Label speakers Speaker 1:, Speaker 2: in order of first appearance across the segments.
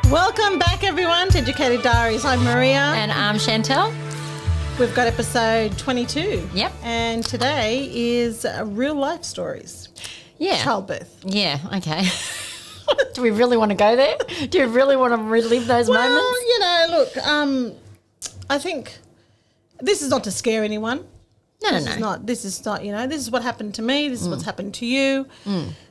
Speaker 1: Welcome back, everyone, to Educator Diaries. I'm Maria.
Speaker 2: And I'm Chantel.
Speaker 1: We've got episode 22.
Speaker 2: Yep.
Speaker 1: And today is real life stories.
Speaker 2: Yeah.
Speaker 1: Childbirth.
Speaker 2: Yeah, okay. Do we really want to go there? Do we really want to relive those moments?
Speaker 1: Well, you know, look, I think this is not to scare anyone.
Speaker 2: No.
Speaker 1: This is not, you know, this is what happened to me. This is what's happened to you.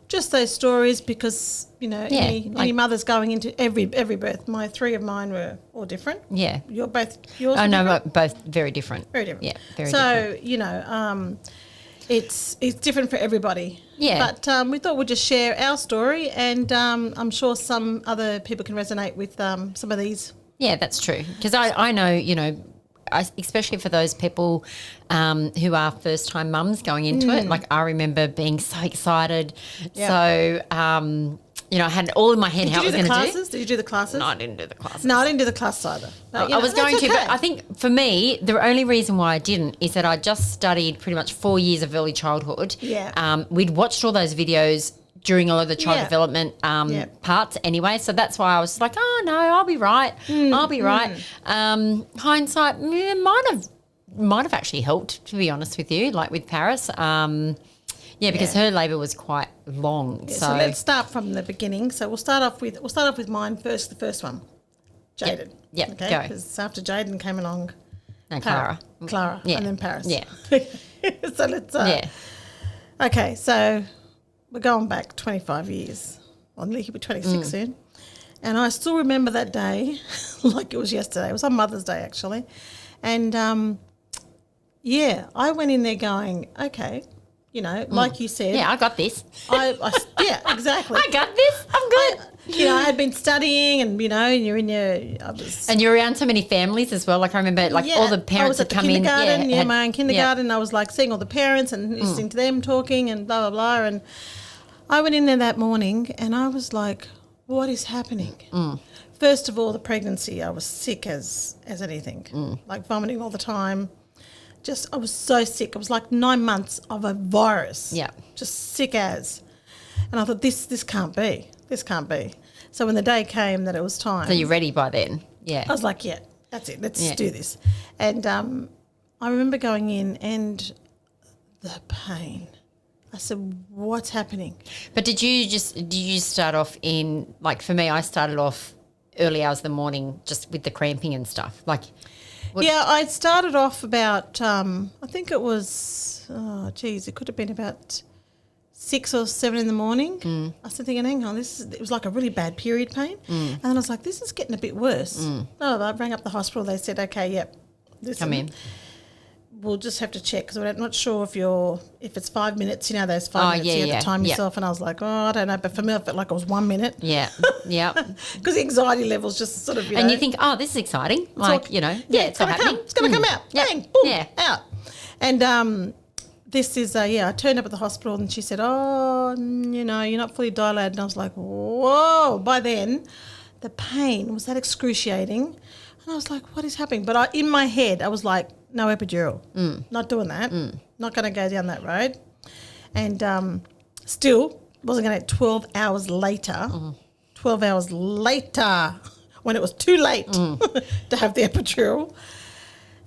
Speaker 1: Just those stories because, you know, any mother's going into every birth. Three of mine were all different.
Speaker 2: Yeah.
Speaker 1: Yours
Speaker 2: Oh, no, both very different.
Speaker 1: Very different.
Speaker 2: Yeah, very different.
Speaker 1: So, you know, it's different for everybody.
Speaker 2: Yeah.
Speaker 1: But we thought we'd just share our story and I'm sure some other people can resonate with some of these.
Speaker 2: Yeah, that's true. Because I know, you know, especially for those people who are first-time mums going into it. Like I remember being so excited.
Speaker 1: Yeah.
Speaker 2: So, you know, I had all in my head how I was going to do.
Speaker 1: Did you do the classes?
Speaker 2: No, I didn't do the classes.
Speaker 1: No, I didn't do the classes either. But,
Speaker 2: I was going to,
Speaker 1: okay.
Speaker 2: but I think for me, the only reason why I didn't is that I just studied pretty much 4 years of early childhood.
Speaker 1: Yeah.
Speaker 2: We'd watched all those videos during all of the child
Speaker 1: Yeah.
Speaker 2: development parts anyway. So that's why I was like, oh, no, I'll be right. I'll be right. Hindsight might have actually helped, to be honest with you, like with Paris. Because her labour was quite long.
Speaker 1: Yeah, so let's start from the beginning. So we'll start off with mine first, the first one. Jaden.
Speaker 2: Yep,
Speaker 1: okay,
Speaker 2: go.
Speaker 1: because after Jaden came along,
Speaker 2: No, Clara.
Speaker 1: and then Paris.
Speaker 2: Yeah.
Speaker 1: So let's okay, so we're going back 25 years. Well, he'll be 26 soon. And I still remember that day like it was yesterday. It was on Mother's Day, actually. And, I went in there going, okay, you know, like you said.
Speaker 2: Yeah, I got this.
Speaker 1: Yeah, exactly.
Speaker 2: I got this. I'm good.
Speaker 1: I had been studying and, you know, and you're in your...
Speaker 2: And you're around so many families as well. Like I remember all the parents that come in.
Speaker 1: My own kindergarten. And I was like seeing all the parents and listening to them talking and blah, blah, blah. And I went in there that morning and I was like, what is happening? First of all, the pregnancy, I was sick as anything, like vomiting all the time. I was so sick. It was like 9 months of a virus.
Speaker 2: Yeah.
Speaker 1: Just sick as. And I thought, this can't be. This can't be. So when the day came that it was time.
Speaker 2: So you're ready by then. Yeah.
Speaker 1: I was like, yeah, that's it. Let's do this. And I remember going in and the pain. I said, what's happening?
Speaker 2: But did you start off in, like for me, I started off early hours of the morning just with the cramping and stuff. Like,
Speaker 1: yeah, I started off about, I think it was, it could have been about 6 or 7 in the morning. I was thinking, hang on, it was like a really bad period pain. And then I was like, this is getting a bit worse. I rang up the hospital. They said, okay, yep.
Speaker 2: Come in.
Speaker 1: We'll just have to check because I'm not sure if it's 5 minutes, you know, those 5 minutes you have to time yourself. And I was like, I don't know. But for me, I felt like it was 1 minute.
Speaker 2: Yeah, yeah.
Speaker 1: Because the anxiety levels just sort of,
Speaker 2: you think, this is exciting. Like, you know,
Speaker 1: it's going to come. It's going to come out. Bang, boom, out. And this is, I turned up at the hospital and she said, you know, you're not fully dilated. And I was like, whoa. By then, the pain was that excruciating. And I was like, what is happening? But in my head, I was like, no epidural. Not doing that. Not going to go down that road. And still wasn't going to 12 hours later. 12 hours later, when it was too late to have the epidural,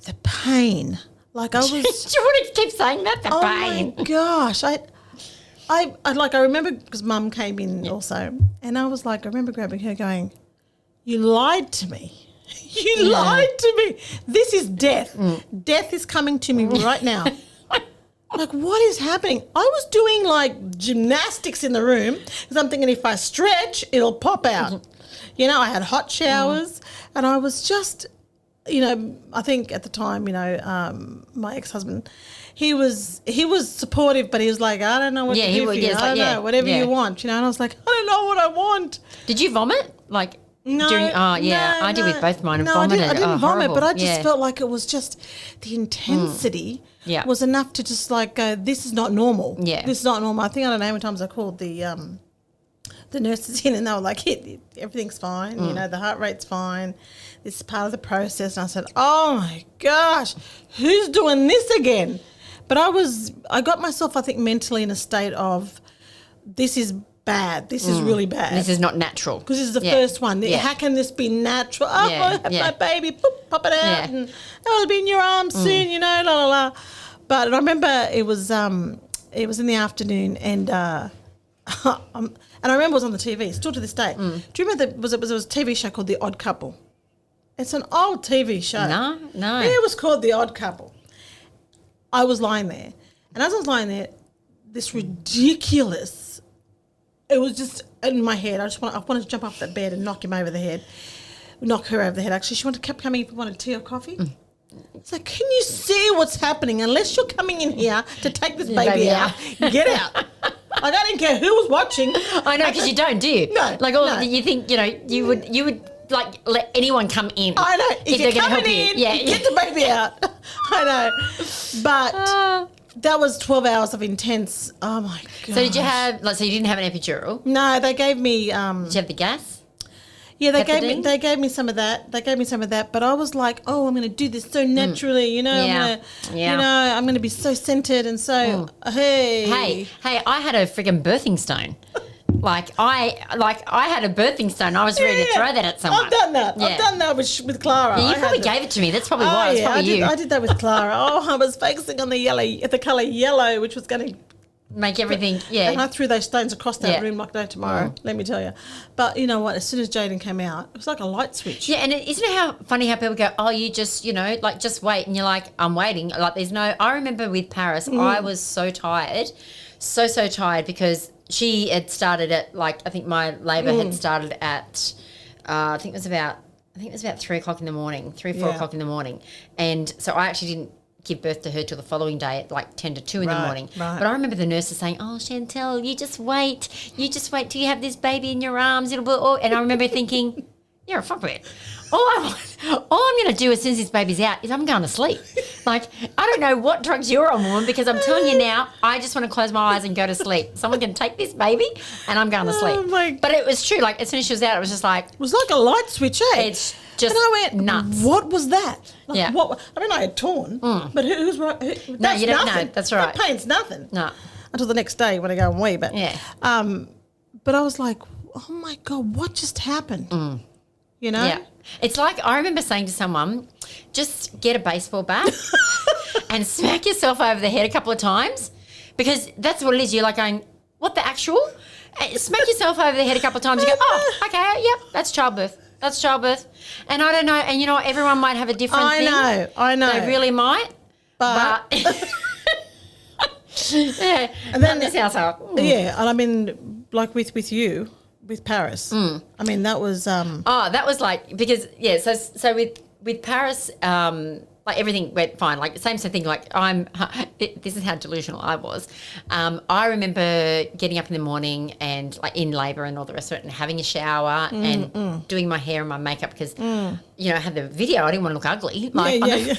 Speaker 1: the pain. Like I was...
Speaker 2: Do you want to keep saying that? The pain.
Speaker 1: Oh, my gosh. I remember because Mum came in also. And I was like, I remember grabbing her going, you lied to me. You lied to me. This is death. Death is coming to me right now. Like, what is happening? I was doing like gymnastics in the room because I'm thinking if I stretch, it'll pop out. You know, I had hot showers and I was just, you know, I think at the time, you know, my ex-husband, he was supportive, but he was like, I don't know what to do for you. I don't know, whatever you want, you know. And I was like, I don't know what I want.
Speaker 2: Did you vomit? Like...
Speaker 1: No,
Speaker 2: I did with both mine and vomited.
Speaker 1: I didn't vomit,
Speaker 2: horrible.
Speaker 1: but I just felt like it was just the intensity was enough to just like go, this is not normal. Yeah. This is not normal. I think, I don't know how many times I called the nurses in and they were like, everything's fine, you know, the heart rate's fine. This is part of the process. And I said, oh my gosh, who's doing this again? But I got myself, I think, mentally in a state of, this is bad. This is really bad.
Speaker 2: This is not natural.
Speaker 1: Because this is the first one.
Speaker 2: Yeah.
Speaker 1: How can this be natural? Oh,
Speaker 2: Yeah,
Speaker 1: I have
Speaker 2: yeah.
Speaker 1: my baby, poop, pop it out,
Speaker 2: Yeah.
Speaker 1: and I'll be in your arms soon, la la la. But I remember it was in the afternoon, and and I remember it was on the TV, still to this day. Do you remember it was a TV show called The Odd Couple? It's an old TV show.
Speaker 2: No.
Speaker 1: It was called The Odd Couple. I was lying there, and as I was lying there, this ridiculous. It was just in my head. I wanted to jump off that bed and knock her over the head. Actually, she kept coming if we wanted tea or coffee. It's like, can you see what's happening? Unless you're coming in here to take this baby out, get out. Like, I didn't care who was watching.
Speaker 2: I know, because you don't, do you?
Speaker 1: No,
Speaker 2: Like,
Speaker 1: no.
Speaker 2: you think, you would like let anyone come in.
Speaker 1: I know.
Speaker 2: If they're going to help you. Yeah.
Speaker 1: Get the baby out. I know. But that was 12 hours of intense. Oh my god.
Speaker 2: So did you have, so you didn't have an epidural?
Speaker 1: No, they gave me.
Speaker 2: Did you have the gas?
Speaker 1: Yeah, they
Speaker 2: Pethidine?
Speaker 1: gave me some of that. But I was like, oh, I'm going to do this so naturally,
Speaker 2: Yeah.
Speaker 1: I'm going to be so centered and so
Speaker 2: Hey, I had a friggin' birthing stone. I had a birthing stone. I was ready to throw that at someone.
Speaker 1: I've done that.
Speaker 2: Yeah.
Speaker 1: I've done that with Clara.
Speaker 2: Yeah, you
Speaker 1: I
Speaker 2: probably
Speaker 1: had
Speaker 2: gave it to me. That's probably why. It's probably you.
Speaker 1: I did that with Clara. I was focusing on the colour yellow, which was going to
Speaker 2: Make everything,
Speaker 1: And I threw those stones across that
Speaker 2: Yeah.
Speaker 1: room like no tomorrow, let me tell you. But you know what? As soon as Jaden came out, it was like a light switch.
Speaker 2: Yeah, and isn't it how funny how people go, oh, you just, just wait. And you're like, I'm waiting. Like there's no, I remember with Paris, I was so tired, so tired because she had started at I think my labour had started at, I think it was about 3 o'clock in the morning, 4 o'clock in the morning. And so I actually didn't give birth to her till the following day at 10 to 2 in the morning.
Speaker 1: Right.
Speaker 2: But I remember the nurses saying, oh, Chantel, you just wait till you have this baby in your arms. It'll be all. And I remember thinking, you're a fuckwit. All I'm going to do as soon as this baby's out is I'm going to sleep. I don't know what drugs you're on, woman, because I'm telling you now, I just want to close my eyes and go to sleep. Someone can take this baby and I'm going to sleep. But it was true. As soon as she was out, it was just like.
Speaker 1: It was like a light switch, eh?
Speaker 2: It's just
Speaker 1: and I went,
Speaker 2: nuts.
Speaker 1: What was that?
Speaker 2: Yeah.
Speaker 1: What? I mean, I had torn, but who's right?
Speaker 2: No, you don't know. That's right.
Speaker 1: That pain's nothing.
Speaker 2: No.
Speaker 1: Until the next day when I go and wee. But
Speaker 2: Yeah.
Speaker 1: but I was like, oh my God, what just happened? You know?
Speaker 2: Yeah. It's like I remember saying to someone, just get a baseball bat and smack yourself over the head a couple of times because that's what it is. You're like going, what the actual? Smack yourself over the head a couple of times. You go, oh, okay, yep, that's childbirth. That's childbirth. And I don't know. And, everyone might have a different thing.
Speaker 1: I know.
Speaker 2: They really might. But yeah.
Speaker 1: And then
Speaker 2: this household.
Speaker 1: Yeah. And I mean, like with you, with Paris, I mean, that was...
Speaker 2: Oh, that was because, yeah, so with Paris, everything went fine. Same thing, this is how delusional I was. I remember getting up in the morning and in labour and all the rest of it and having a shower and doing my hair and my makeup because, I had the video. I didn't want to look ugly.
Speaker 1: yeah.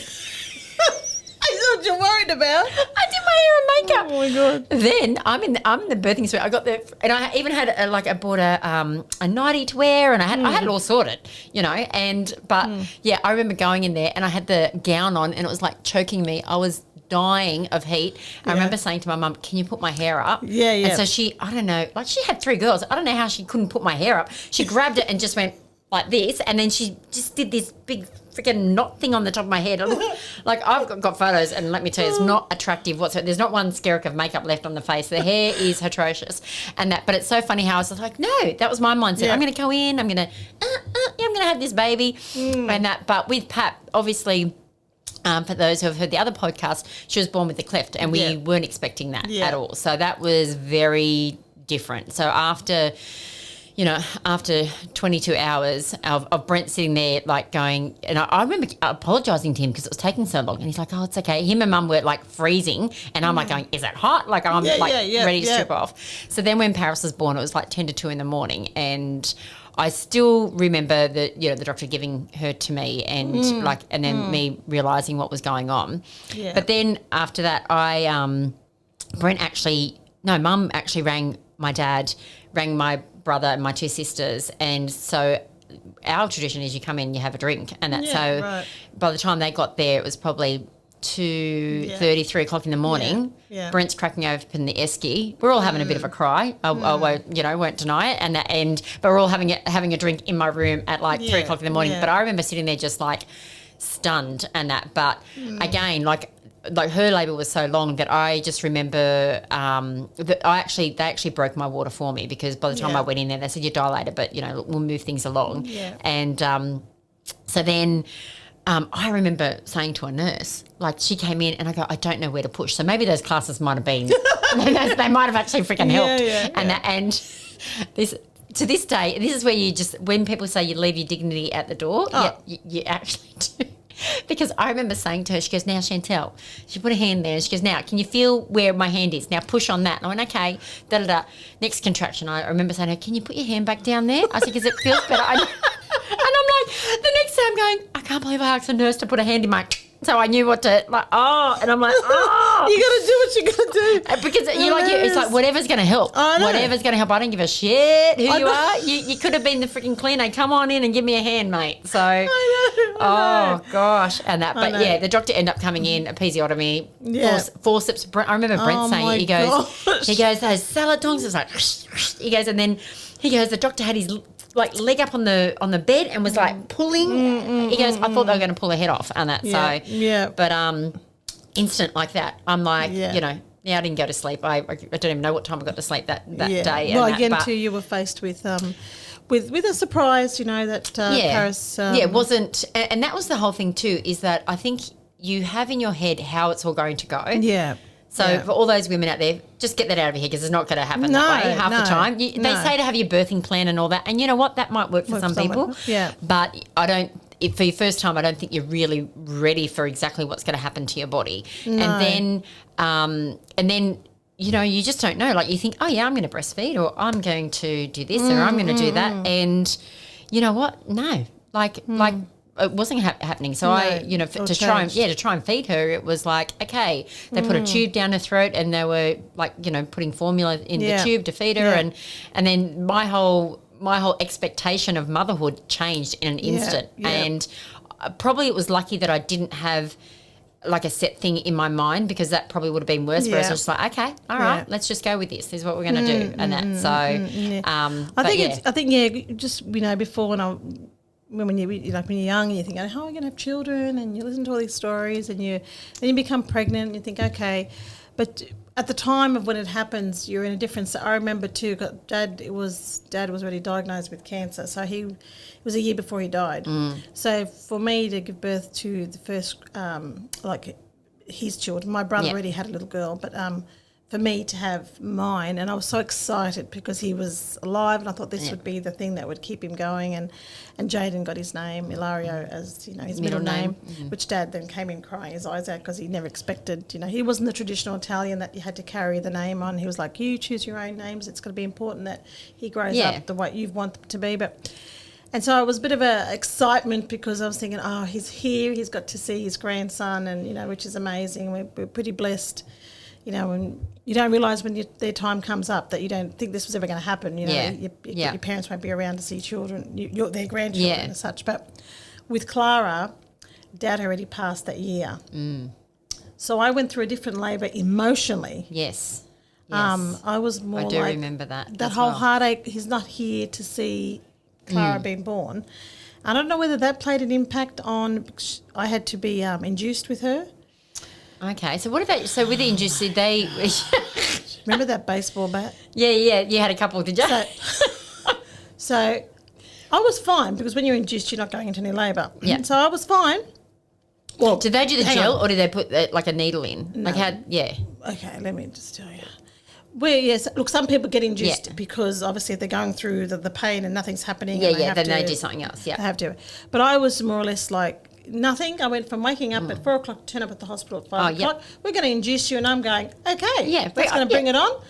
Speaker 1: I thought you worried about.
Speaker 2: I did my hair and makeup.
Speaker 1: Oh, my God.
Speaker 2: Then I'm in the birthing suite. I got and I even had I bought a nightie to wear, and I had it all sorted, I remember going in there and I had the gown on, and it was choking me. I was dying of heat. I remember saying to my mum, "Can you put my hair up?"
Speaker 1: Yeah.
Speaker 2: And so she, I don't know, she had 3 girls. I don't know how she couldn't put my hair up. She grabbed it and just went like this, and then she just did this big freaking knot thing on the top of my head. I've got photos, and let me tell you, it's not attractive whatsoever. There's not one skerrick of makeup left on the face. The hair is atrocious, but it's so funny how I was like, no, that was my mindset.
Speaker 1: Yeah.
Speaker 2: I'm going to go in. I'm going to, I'm going to have this baby, and that. But with Pat, obviously. For those who have heard the other podcast, she was born with a cleft, and we weren't expecting that at all. So that was very different. So after 22 hours of Brent sitting there going, and I remember apologising to him because it was taking so long, and he's like, oh, it's okay. Him and Mum were freezing, and I'm going, is that hot? I'm ready to strip off. So then when Paris was born, it was 10 to 2 in the morning, and I still remember the doctor giving her to me and and then me realising what was going on. Yeah. But then after that, Mum actually rang my dad, rang my brother and my 2 sisters, and so our tradition is you come in, you have a drink, and that's by the time they got there, it was probably 2:30, 3 o'clock in the morning.
Speaker 1: Yeah.
Speaker 2: Brent's cracking open the esky. We're all having a bit of a cry. I won't deny it. But we're all having a drink in my room at like 3 o'clock in the morning.
Speaker 1: Yeah.
Speaker 2: But I remember sitting there just like stunned and that. But again, like her labour was so long that I just remember that they actually broke my water for me, because by the time I went in there, they said, you're dilated, but we'll move things along.
Speaker 1: Yeah.
Speaker 2: And so then I remember saying to a nurse, like, she came in and I go, I don't know where to push. So maybe those classes might have been, they might have actually freaking helped. And this, to this day, this is where when people say you leave your dignity at the door, you actually do. Because I remember saying to her, she goes, now, Chantel, she put her hand there and she goes, now, can you feel where my hand is? Now push on that. And I went, okay, da-da-da. Next contraction, I remember saying to her, can you put your hand back down there? I said, because it feels better. And I'm like, the next day I'm going, I can't believe I asked a nurse to put a hand in my... So I knew what to, like, and I'm like,
Speaker 1: you got to do what you got to do.
Speaker 2: Because it's like whatever's going to help. Whatever's going to help. I don't give a shit who you are. You could have been the freaking cleaner. Come on in and give me a hand, mate. So, I know. Gosh. And that, but the doctor ended up coming in, episiotomy, forceps. I remember Brent saying it. He goes, those salad tongs, it's like, he goes, and then he goes, the doctor had his like leg up on the bed and was like pulling. He goes, I thought they were going to pull her head off and that. But instant like that, I'm like, I didn't go to sleep. I don't even know what time I got to sleep that day.
Speaker 1: Well, again, too, you were faced with a surprise, that Paris.
Speaker 2: It wasn't, and that was the whole thing too. Is that I think you have in your head how it's all going to go.
Speaker 1: Yeah.
Speaker 2: So for all those women out there, just get that out of your head, because it's not going to happen that way half the time. They say to have your birthing plan and all that, and you know what? That might work for some people. Yeah. But for your first time, I don't think you're really ready for exactly what's going to happen to your body. No. And then you just don't know. Like, you think, oh yeah, I'm going to breastfeed, or I'm going to do this, or I'm going to do that, and you know what? No, like. It wasn't happening. So to try and feed her, it was like, okay, they put a tube down her throat and they were like, putting formula in the tube to feed her, and then my whole expectation of motherhood changed in an instant. And probably it was lucky that I didn't have like a set thing in my mind, because that probably would have been worse. Whereas I was just like, okay, all right, let's just go with this. This is what we're going to do, and that. So
Speaker 1: I think just before when you're young and you think, oh, I'm going to have children, and you listen to all these stories, and then you become pregnant and you think, okay, but at the time of when it happens, you're in a different. So I remember too, Dad was already diagnosed with cancer, so it was a year before he died. So for me to give birth to the first his children, my brother already had a little girl, but for me to have mine, and I was so excited because he was alive, and I thought this would be the thing that would keep him going. And Jaden got his name, Ilario, as his middle name, which Dad then came in crying his eyes out, because he never expected. He wasn't the traditional Italian that you had to carry the name on. He was like, you choose your own names. It's going to be important that he grows up the way you want them to be. And so it was a bit of a excitement, because I was thinking, oh, he's here, he's got to see his grandson, and which is amazing. We're pretty blessed. And you don't realise when their time comes up that you don't think this was ever going to happen. Your parents won't be around to see children, their grandchildren and such. But with Clara, Dad already passed that year. So I went through a different labour emotionally.
Speaker 2: Yes.
Speaker 1: I was more
Speaker 2: I do remember that.
Speaker 1: That whole heartache, he's not here to see Clara being born. I don't know whether that played an impact on, I had to be induced with her.
Speaker 2: Okay, so what about, with the induced, did they...
Speaker 1: Remember that baseball bat?
Speaker 2: Yeah, you had a couple, did you?
Speaker 1: So I was fine, because when you're induced, you're not going into any labour.
Speaker 2: Yeah.
Speaker 1: So I was fine. Well,
Speaker 2: did they do the gel, or did they put like a needle in?
Speaker 1: No. Okay, let me just tell you. Well, yes, look, some people get induced because obviously if they're going through the pain and nothing's happening.
Speaker 2: Then they do something else,
Speaker 1: They have to. But I was more or less like, nothing. I went from waking up at 4 o'clock to turn up at the hospital at 5 o'clock. We're going to induce you, and I'm going, okay, that's going to bring it on,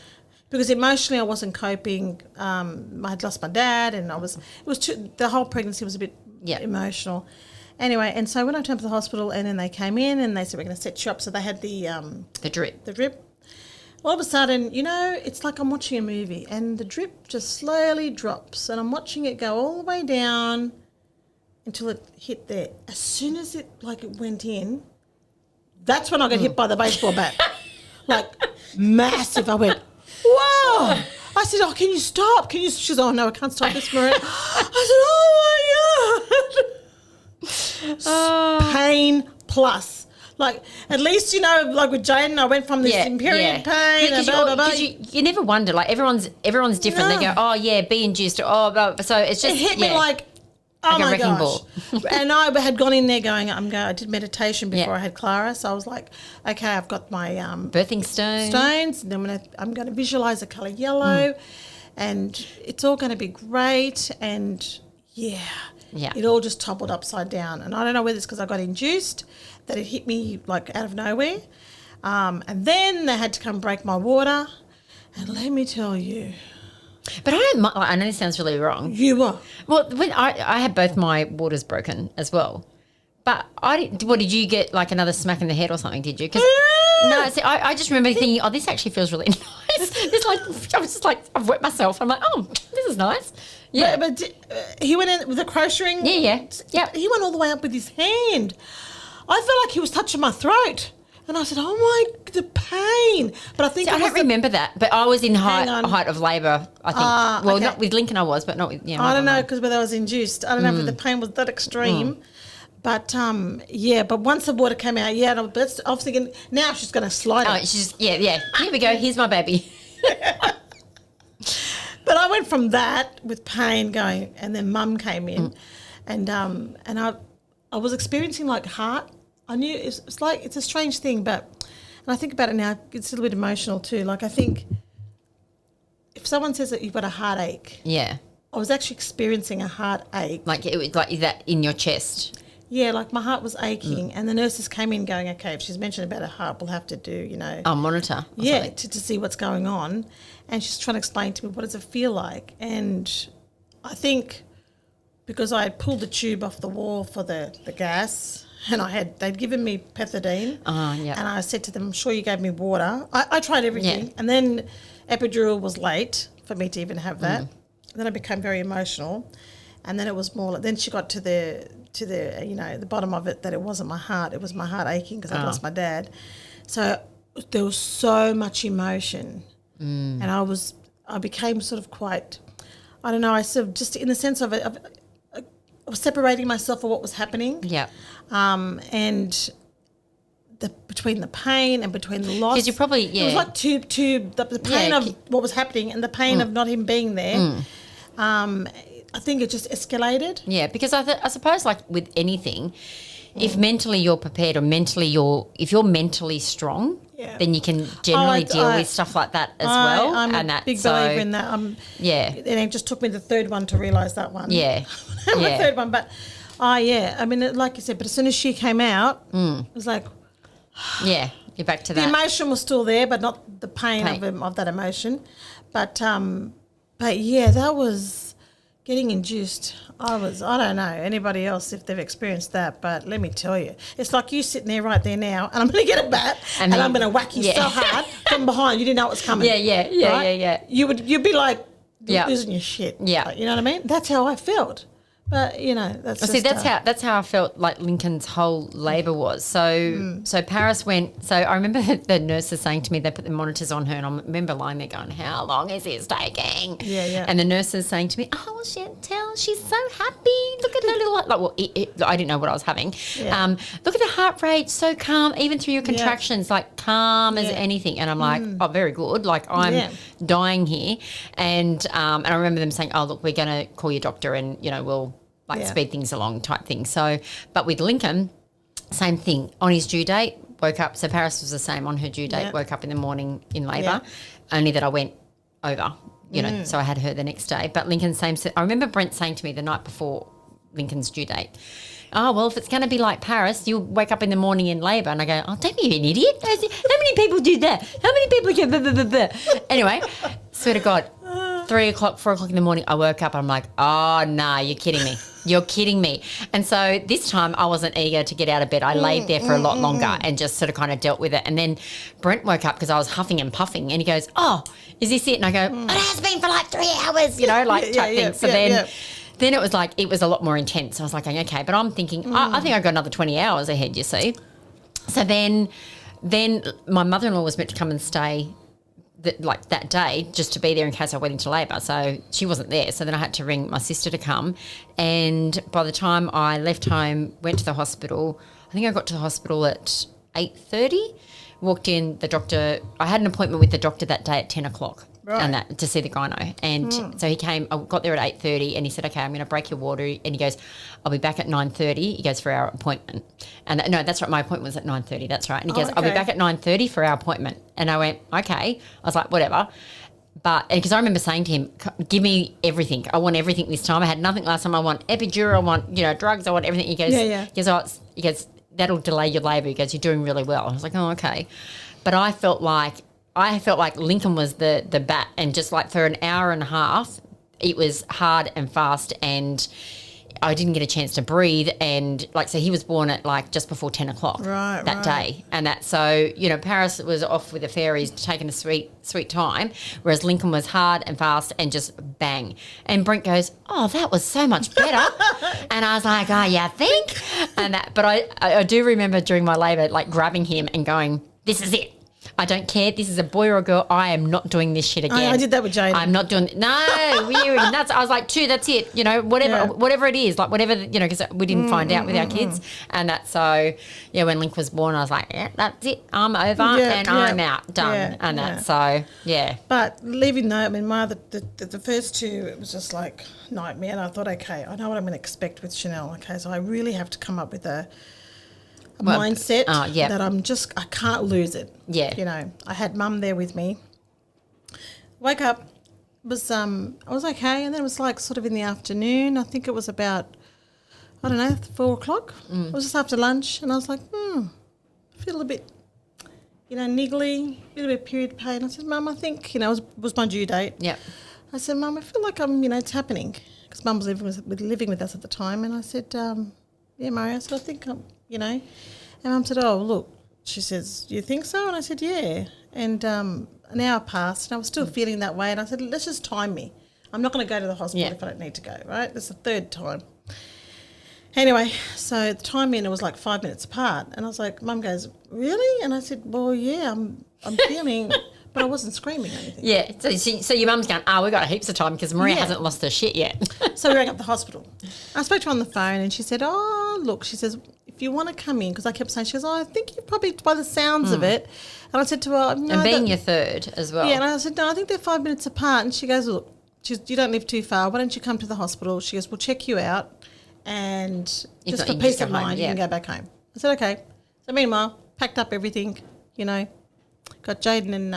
Speaker 1: because emotionally I wasn't coping. I had lost my dad, and the whole pregnancy was a bit emotional. Anyway, and so when I turned up to the hospital, and then they came in and they said, we're going to set you up. So they had the drip. The drip. All of a sudden, it's like I'm watching a movie, and the drip just slowly drops, and I'm watching it go all the way down until it hit there. As soon as it went in, That's when I got hit by the baseball bat. Like, massive. I went, whoa. I said, can you stop? She said, oh, no, I can't stop this, Maria. I said, oh, my God. Pain plus. Like, at least, like with Jane, I went from this period pain and blah, blah, blah.
Speaker 2: You never wonder, like, everyone's different. No. They go, oh, yeah, be induced. Oh, blah. So it's just,
Speaker 1: it hit me like, oh, my gosh.
Speaker 2: Ball.
Speaker 1: And I had gone in there going, I did meditation before I had Clara. So I was like, okay, I've got my
Speaker 2: birthing stones.
Speaker 1: And then I'm going to visualize the colour yellow and it's all going to be great. And, it all just toppled upside down. And I don't know whether it's because I got induced, that it hit me like out of nowhere. And then they had to come break my water. And let me tell you.
Speaker 2: But I don't mind. I know this sounds really wrong.
Speaker 1: You were.
Speaker 2: Well, when I had both my waters broken as well. But did you get like another smack in the head or something, did you? Because no, see, I just remember thinking, oh, this actually feels really nice. It's like, I was just like, I've wet myself. I'm like, oh, this is nice. Yeah.
Speaker 1: But he went in with the crocheting.
Speaker 2: Yeah.
Speaker 1: He went all the way up with his hand. I felt like he was touching my throat. And I said, oh, my, the pain. But I think
Speaker 2: I don't remember that. But I was in height of labour, I think. Not with Lincoln I was, but not with,
Speaker 1: I don't know, because whether I was induced. I don't know if the pain was that extreme. But, but once the water came out, I was thinking, now she's going to slide it.
Speaker 2: She's just, here we go, here's my baby.
Speaker 1: But I went from that with pain going, and then Mum came in, and I was experiencing like heart. I knew it's like, it's a strange thing, but, and I think about it now, it's a little bit emotional too. Like, I think if someone says that you've got a heartache, I was actually experiencing a heartache.
Speaker 2: Like it was like that in your chest.
Speaker 1: Yeah, like my heart was aching, and the nurses came in going, okay, if she's mentioned about her heart, we'll have to do,
Speaker 2: monitor.
Speaker 1: To see what's going on. And she's trying to explain to me, what does it feel like? And I think because I had pulled the tube off the wall for the gas, and they'd given me pethidine, and I said to them, I'm sure you gave me water. I tried everything, and then epidural was late for me to even have that. And then I became very emotional, and then it was more. Then she got to the the bottom of it, that it wasn't my heart, it was my heart aching because I'd lost my dad. So there was so much emotion, and I became sort of quite, I don't know, I sort of just in the sense of it. I was separating myself from what was happening. Yeah. And between the pain and between the loss.
Speaker 2: Because you probably,
Speaker 1: It was like the pain of what was happening and the pain of not him being there. I think it just escalated.
Speaker 2: Yeah, because I suppose like with anything, if mentally you're prepared or if you're mentally strong, then you can generally deal with stuff like that as well.
Speaker 1: I'm a big believer in that. And it just took me the third one to realise that one.
Speaker 2: Yeah.
Speaker 1: The third one. But, I mean, like you said, but as soon as she came out, it was like...
Speaker 2: Yeah, you're back to that.
Speaker 1: The emotion was still there, but not the pain. Of that emotion. But that was... Getting induced, I don't know anybody else if they've experienced that, but let me tell you, it's like you sitting there right there now, and I'm going to get a bat and I'm going to whack you so hard from behind. You didn't know it was coming.
Speaker 2: Yeah.
Speaker 1: You'd be like losing your shit. Yeah, like, you know what I mean? That's how I felt. But
Speaker 2: that's how I felt like Lincoln's whole labour was. So Paris went. So I remember the nurses saying to me, they put the monitors on her, and I remember lying there going, "How long is this taking?" Yeah. And the nurses saying to me, "Oh, Chantel, she's so happy. Look at her little I didn't know what I was having. Yeah. Look at the heart rate, so calm, even through your contractions, like calm as anything." And I'm like, "Oh, very good. Like I'm dying here." And I remember them saying, "Oh, look, we're going to call your doctor, and we'll." Speed things along type thing. So, but with Lincoln, same thing. On his due date, woke up. So Paris was the same on her due date, woke up in the morning in labour, only that I went over, so I had her the next day. But Lincoln, same. I remember Brent saying to me the night before Lincoln's due date, "Oh, well, if it's going to be like Paris, you'll wake up in the morning in labour." And I go, "Oh, don't be an idiot. How many people do that? How many people get blah, blah, blah, blah?" Anyway, swear to God, 3 o'clock, 4 o'clock in the morning, I woke up and I'm like, "Oh, nah, you're kidding me. You're kidding me." And so this time I wasn't eager to get out of bed. I laid there for a lot longer and just sort of kind of dealt with it. And then Brent woke up because I was huffing and puffing, and he goes, "Oh, is this it?" And I go, "It has been for like 3 hours," type thing. So then it was like, it was a lot more intense. I was like, okay, but I'm thinking, I think I've got another 20 hours ahead, you see. So then my mother-in-law was meant to come and stay that day just to be there in case I went into labour. So she wasn't there. So then I had to ring my sister to come. And by the time I left home, went to the hospital, I think I got to the hospital at 8:30, walked in, the doctor, I had an appointment with the doctor that day at 10 o'clock.
Speaker 1: Right.
Speaker 2: And that to see the gyno. And so he came, I got there at 8:30 and he said, okay, I'm going to break your water. And he goes, I'll be back at 9:30. He goes, for our appointment. And no, that's right. My appointment was at 9:30. That's right. And he goes, I'll be back at 9:30 for our appointment. And I went, okay. I was like, whatever. But because I remember saying to him, give me everything. I want everything this time. I had nothing last time. I want epidural. I want, drugs. I want everything. He goes, he goes, that'll delay your labour. He goes, you're doing really well. I was like, oh, okay. But I felt like Lincoln was the bat, and just like for an hour and a half, it was hard and fast, and I didn't get a chance to breathe. And so he was born at just before 10 o'clock that day. And Paris was off with the fairies, taking a sweet time, whereas Lincoln was hard and fast and just bang. And Brent goes, oh, that was so much better. And I was like, oh, yeah, I think. But I do remember during my labour, grabbing him and going, this is it. I don't care. This is a boy or a girl. I am not doing this shit again.
Speaker 1: I did that with Jade.
Speaker 2: I'm not doing. No, we were nuts. I was like, 2. That's it. Whatever it is, whatever. Because we didn't find out with our kids, and that's so. Yeah, when Link was born, I was like, yeah, that's it. I'm over and I'm out, done, and that's so. Yeah.
Speaker 1: But leaving though, I mean, the first 2, it was just like nightmare, and I thought, okay, I know what I'm going to expect with Chanel. Okay, so I really have to come up with a mindset that I can't lose it.
Speaker 2: Yeah.
Speaker 1: I had Mum there with me. Woke up, I was okay, and then it was sort of in the afternoon. I think it was about, 4 o'clock. It was just after lunch, and I was like, I feel a bit, niggly, a little bit of period pain. I said, Mum, I think, it was my due date.
Speaker 2: Yeah.
Speaker 1: I said, Mum, I feel like it's happening, because Mum was living with us at the time, and I said, yeah, Murray, I said, I think I'm, and Mum said, oh, look, she says, you think so? And I said, yeah. And an hour passed, and I was still feeling that way, and I said, let's just time me. I'm not going to go to the hospital if I don't need to go, right? This is the 3rd time. Anyway, so the time in, it was 5 minutes apart, and I was like, Mum goes, really? And I said, well, yeah, I'm feeling, but I wasn't screaming or anything.
Speaker 2: Yeah, so your mum's going, we got heaps of time because Maria hasn't lost her shit yet.
Speaker 1: So we rang up the hospital. I spoke to her on the phone, and she said, oh, look, she says, if you want to come in, because I kept saying, she goes, I think you probably, by the sounds of it. And I said to her, no.
Speaker 2: And being your 3rd as well.
Speaker 1: Yeah, and I said, no, I think they're 5 minutes apart. And she goes, look, you don't live too far. Why don't you come to the hospital? She goes, we'll check you out, and just for peace of mind, you can go back home. I said, okay. So meanwhile, packed up everything, got Jaden and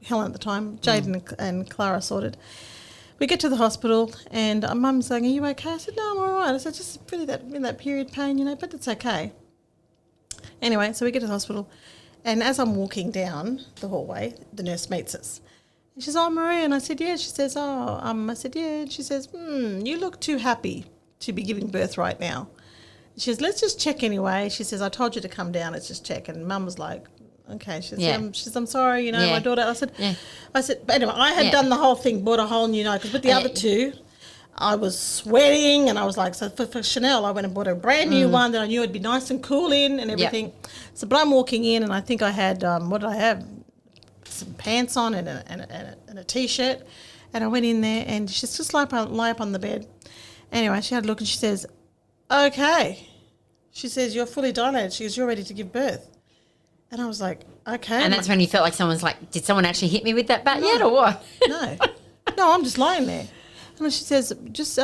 Speaker 1: Helen at the time, Jaden and Clara sorted. We get to the hospital, and Mum's saying, are you okay? I said, no, I'm all right. I said, just really in that period pain, but it's okay. Anyway, so we get to the hospital, and as I'm walking down the hallway, the nurse meets us. And she says, oh, Maria. And I said, yeah. She says, I said, yeah. And she says, you look too happy to be giving birth right now. She says, let's just check anyway. She says, I told you to come down, let's just check. And Mum was like, okay. She says, I'm sorry, my daughter. I said, but anyway, I had done the whole thing, bought a whole new nose, because with the other 2, I was sweating, and I was like, so for Chanel, I went and bought a brand new one that I knew would be nice and cool in and everything. Yep. So, but I'm walking in, and I think I had, what did I have? Some pants on and a T-shirt. And I went in there, and she's just lie up on the bed. Anyway, she had a look, and she says, okay. She says, you're fully dilated. She goes, you're ready to give birth. And I was like, okay.
Speaker 2: And that's when you felt like someone's like, did someone actually hit me with that bat yet or what?
Speaker 1: No, I'm just lying there. And she says, I'm just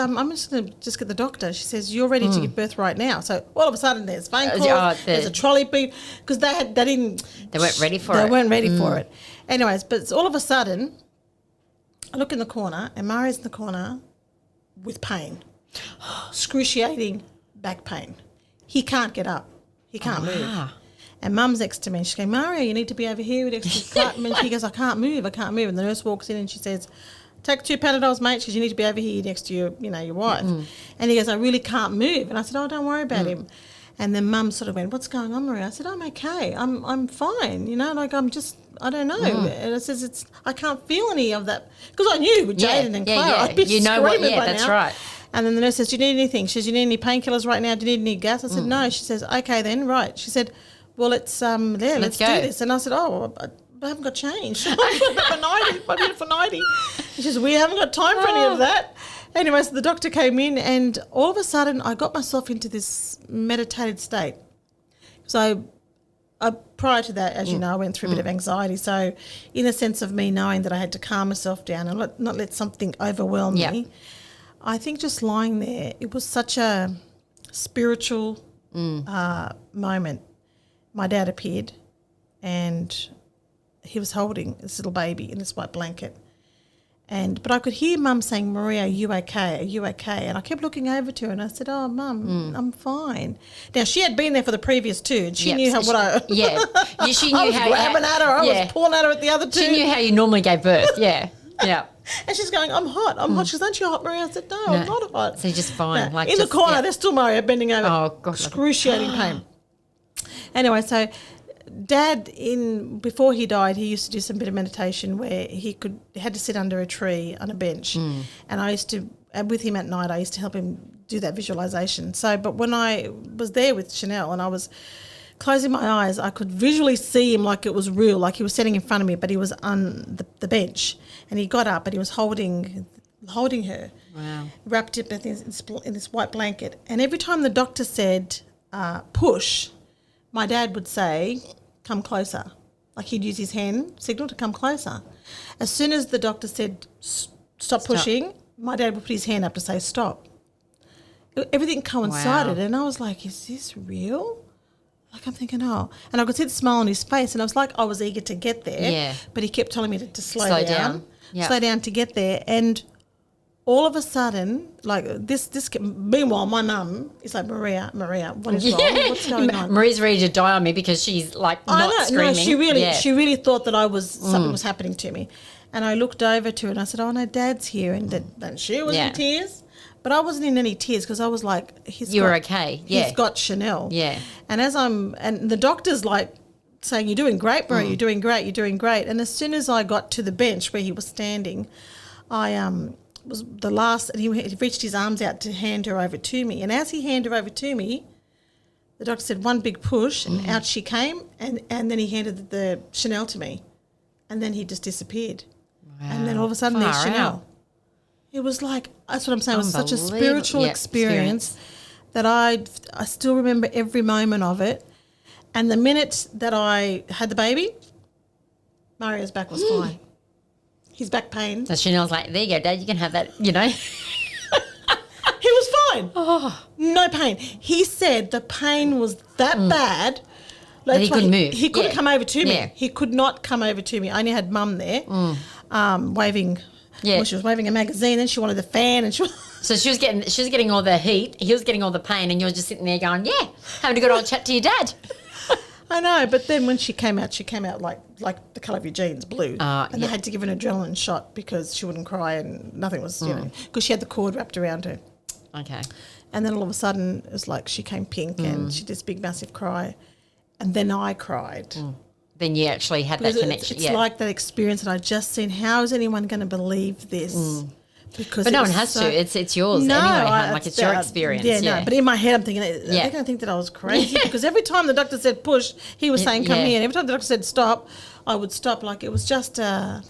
Speaker 1: going to get the doctor. She says, you're ready to give birth right now. So all of a sudden there's phone calls, there's a trolley, because they weren't ready for it. They weren't ready for it. Anyways, but it's all of a sudden, I look in the corner, and Mari's in the corner with pain, excruciating back pain. He can't get up. He can't move. And Mum's next to me. She's going, Mario, you need to be over here next to Clark. And she goes, I can't move. And the nurse walks in, and she says, take 2 Panadols, mate, because you need to be over here next to your wife. And he goes, I really can't move. And I said, oh, don't worry about him. And then Mum sort of went, what's going on, Maria? I said, I'm okay. I'm fine. I don't know. And it says, I can't feel any of that. Because I knew with Jaden and Clara, I'd be screaming by
Speaker 2: that's
Speaker 1: now.
Speaker 2: Right.
Speaker 1: And then the nurse says, do you need anything? She says, do you need any painkillers right now? Do you need any gas? I said, no. She says, okay then, right. She said, well, let's let's do
Speaker 2: go.
Speaker 1: this. And I said, oh, I haven't got change. My beautiful 90. She says, we haven't got time for any of that. Anyway, so the doctor came in, and all of a sudden I got myself into this meditated state. So prior to that, as you know, I went through a bit of anxiety. So in a sense of me knowing that I had to calm myself down and not let something overwhelm me, I think just lying there, it was such a spiritual moment. My dad appeared, and he was holding this little baby in this white blanket. But I could hear Mum saying, Maria, are you okay? Are you okay? And I kept looking over to her, and I said, oh, Mum, I'm fine. Now, she had been there for the previous two, and she knew she knew
Speaker 2: I
Speaker 1: was grabbing at her. I was pulling at her at the other two.
Speaker 2: She knew how you normally gave birth. Yeah.
Speaker 1: And she's going, I'm hot. She says, aren't you hot, Maria? I said, no, I'm not hot.
Speaker 2: So you're just fine.
Speaker 1: No. In the corner, there's still Maria bending over.
Speaker 2: Oh, gosh.
Speaker 1: Excruciating pain. Anyway, so Dad, before he died, he used to do some bit of meditation where he had to sit under a tree on a bench, and I used to, with him at night, I used to help him do that visualization. So, but when I was there with Chanel and I was closing my eyes, I could visually see him like it was real, like he was sitting in front of me, but he was on the bench, and he got up and he was holding her, wrapped up in this white blanket. And every time the doctor said push, my dad would say, come closer. Like he'd use his hand signal to come closer. As soon as the doctor said stop pushing, my dad would put his hand up to say stop. Everything coincided, and I was like, is this real? Like I'm thinking, oh. And I could see the smile on his face, and I was like, I was eager to get there, but he kept telling me to slow down. Slow down to get there. And all of a sudden, like meanwhile, my mum is like, Maria, what is wrong? What's going on?
Speaker 2: Maria's ready to die on me because she's like not screaming.
Speaker 1: No, she really thought that something was happening to me. And I looked over to her and I said, oh no, Dad's here. And she was in tears. But I wasn't in any tears because I was like,
Speaker 2: You're okay. Yeah.
Speaker 1: He's got Chanel.
Speaker 2: Yeah.
Speaker 1: And and the doctor's like saying, you're doing great, Maria, you're doing great. And as soon as I got to the bench where he was standing, I was the last, and he reached his arms out to hand her over to me. And as he handed her over to me, the doctor said one big push, and out she came, and then he handed the Chanel to me, and then he just disappeared. Wow. And then all of a sudden there's Chanel. It was like, that's what I'm saying, it was such a spiritual experience that I still remember every moment of it. And the minute that I had the baby, Mario's back was fine. His back pain.
Speaker 2: So Chanel's like, there you go, Dad, you can have that, He
Speaker 1: was fine. Oh. No pain. He said the pain was that bad.
Speaker 2: That he couldn't move.
Speaker 1: He couldn't come over to me. He could not come over to me. I only had Mum there waving. Yeah. Well, she was waving a magazine and she wanted the fan and she was...
Speaker 2: So she was getting all the heat, he was getting all the pain, and you're just sitting there going, having a good old chat to your dad.
Speaker 1: I know, but then when she came out like the colour of your jeans, blue. And they had to give her an adrenaline shot because she wouldn't cry and nothing was, because she had the cord wrapped around her.
Speaker 2: Okay.
Speaker 1: And then all of a sudden it was like she came pink and she did this big massive cry, and then I cried.
Speaker 2: Then you actually had that connection.
Speaker 1: It's like that experience that I just seen. How is anyone going to believe this?
Speaker 2: But no one has to. It's yours anyway. Like it's your experience.
Speaker 1: No. But in my head, I'm thinking, they're going to think that I was crazy because every time the doctor said push, he was saying come here. And every time the doctor said stop, I would stop. Like it was just a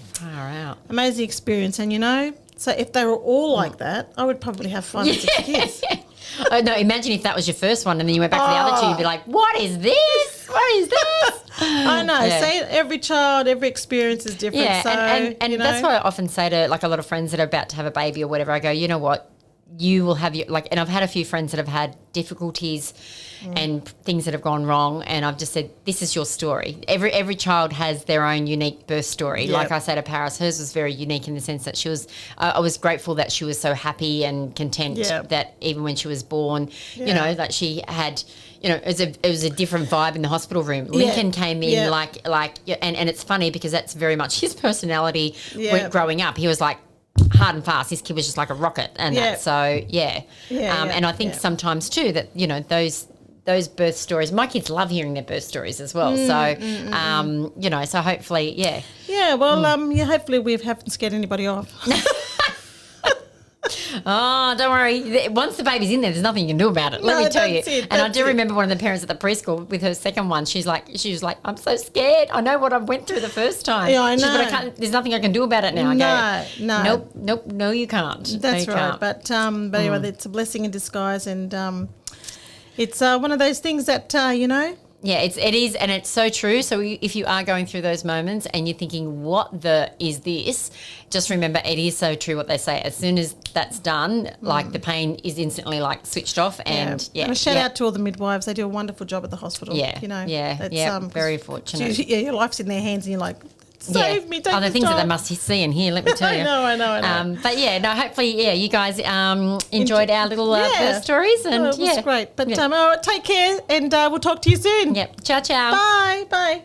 Speaker 1: amazing experience. And so if they were all like that, I would probably have 5 or 6 kids.
Speaker 2: Oh, no, imagine if that was your first one and then you went back to the other two, you'd be like, what is this? What is this?
Speaker 1: I know. Yeah. See, every child, every experience is different.
Speaker 2: Yeah,
Speaker 1: so,
Speaker 2: and that's what I often say to like a lot of friends that are about to have a baby or whatever. I go, you know what? You will have and I've had a few friends that have had difficulties and things that have gone wrong, and I've just said, this is your story. Every child has their own unique birth story. Yep. Like I say to Paris, hers was very unique in the sense that she was, I was grateful that she was so happy and content that even when she was born, that she had, it was a different vibe in the hospital room. Lincoln came in and it's funny because that's very much his personality growing up. He was like, hard and fast. His kid was just like a rocket, and that. So and I think sometimes too that those birth stories. My kids love hearing their birth stories as well. So hopefully, Well, hopefully we haven't scared anybody off. Oh, don't worry. Once the baby's in there's nothing you can do about it. Let me tell you. And I do remember one of the parents at the preschool with her second one. She was like, I'm so scared. I know what I went through the first time.
Speaker 1: Yeah, I know.
Speaker 2: There's nothing I can do about it now. No, you can't.
Speaker 1: That's
Speaker 2: you
Speaker 1: right.
Speaker 2: can't.
Speaker 1: But anyway, it's a blessing in disguise, and it's one of those things that
Speaker 2: Yeah, it is, and it's so true. So if you are going through those moments and you're thinking, what the is this? Just remember, it is so true what they say. As soon as that's done, like the pain is instantly like switched off. And
Speaker 1: and a shout out to all the midwives. They do a wonderful job at the hospital.
Speaker 2: Very fortunate.
Speaker 1: Your life's in their hands, and you're like, save me, take
Speaker 2: Other
Speaker 1: this
Speaker 2: things
Speaker 1: time.
Speaker 2: that they must see and hear, let me tell you.
Speaker 1: I know.
Speaker 2: But hopefully, you guys enjoyed our little birth stories. And
Speaker 1: it was great. But take care, and we'll talk to you soon.
Speaker 2: Yep. Ciao, ciao.
Speaker 1: Bye. Bye.